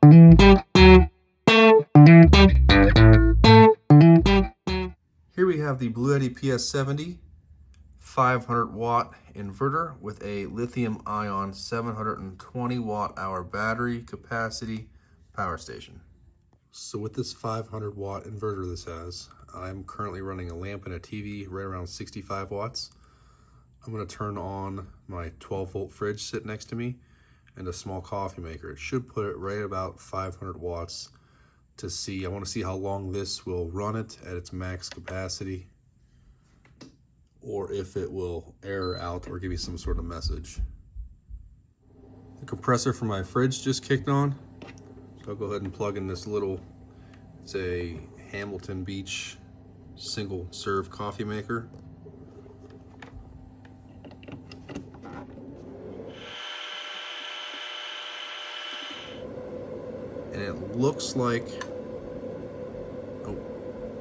Here we have the Bluetti PS70 500 watt inverter with a lithium ion 720 watt hour battery capacity power station. So with this 500 watt inverter this has, I'm currently running a lamp and a TV right around 65 watts. I'm going to turn on my 12 volt fridge sitting next to me and a small coffee maker. It should put it right about 500 watts to see. I want to see how long this will run it at its max capacity, or if it will error out or give me some sort of message. The compressor for my fridge just kicked on, so I'll go ahead and plug in this little, it's a Hamilton Beach single serve coffee maker. And it looks like, oh,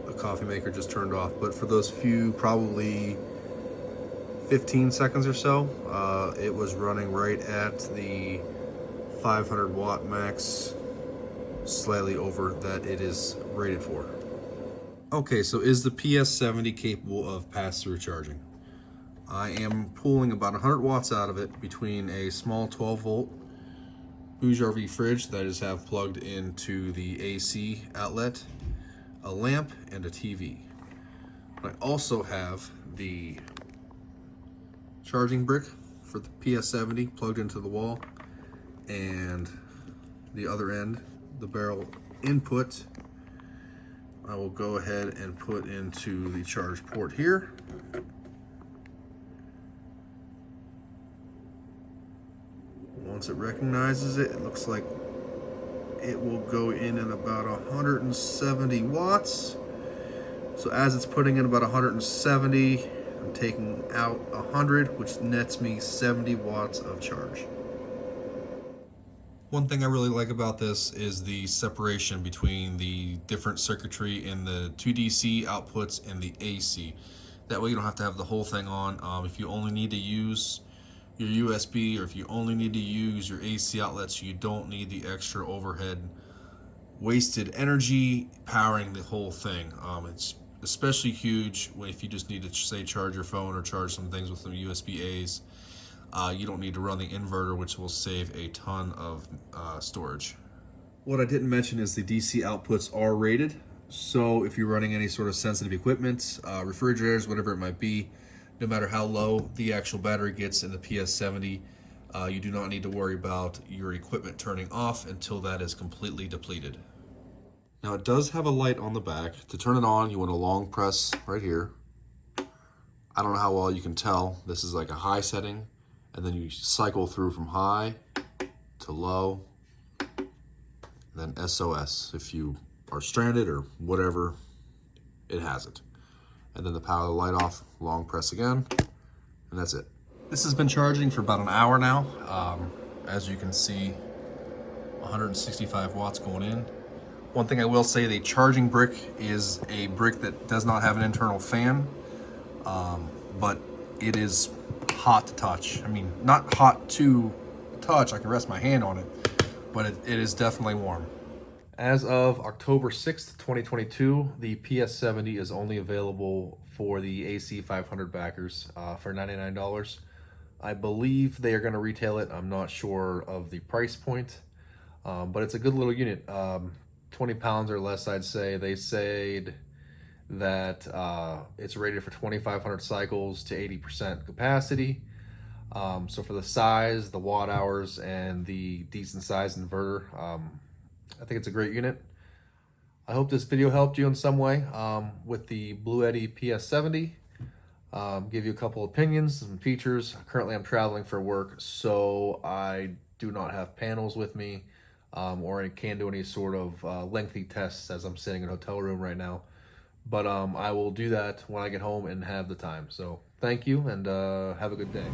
the coffee maker just turned off, but for those few, probably 15 seconds or so, it was running right at the 500 watt max, slightly over that it is rated for. Okay, so is the PS70 capable of pass-through charging? I am pulling about 100 watts out of it between a small 12 volt Bouge RV fridge that I just have plugged into the AC outlet, a lamp, and a TV. I also have the charging brick for the PS70 plugged into the wall, and the other end, the barrel input, I will go ahead and put into the charge port here. Once it recognizes it, it looks like it will go in at about 170 watts. So as it's putting in about 170, I'm taking out 100, which nets me 70 watts of charge. One thing I really like about this is the separation between the different circuitry in the 2DC outputs and the AC. That way you don't have to have the whole thing on. If you only need to use your USB, or if you only need to use your AC outlets, you don't need the extra overhead wasted energy powering the whole thing. It's especially huge if you just need to, say, charge your phone or charge some things with some USB-As. You don't need to run the inverter, which will save a ton of storage. What I didn't mention is the DC outputs are rated. So if you're running any sort of sensitive equipment, refrigerators, whatever it might be, no matter how low the actual battery gets in the PS70, you do not need to worry about your equipment turning off until that is completely depleted. Now it does have a light on the back. To turn it on, you want to long press right here. I don't know how well you can tell. This is like a high setting, and then you cycle through from high to low, then SOS if you are stranded or whatever, it has it. And then the power the light off, long press again, and that's it. This has been charging for about an hour now. As you can see, 165 watts going in. One thing I will say, the charging brick is a brick that does not have an internal fan, but it is hot to touch. I mean, not hot to touch, I can rest my hand on it, but it is definitely warm. As of October 6th, 2022, the PS70 is only available for the AC 500 backers for $99. I believe they are going to retail it. I'm not sure of the price point, but it's a good little unit. 20 pounds or less, I'd say. They said that it's rated for 2,500 cycles to 80% capacity. So for the size, the watt hours, and the decent size inverter, I think it's a great unit. I hope this video helped you in some way with the Bluetti PS70. Give you a couple opinions, some features. Currently I'm traveling for work, so I do not have panels with me, or I can't do any sort of lengthy tests as I'm sitting in a hotel room right now. But I will do that when I get home and have the time. So thank you, and have a good day.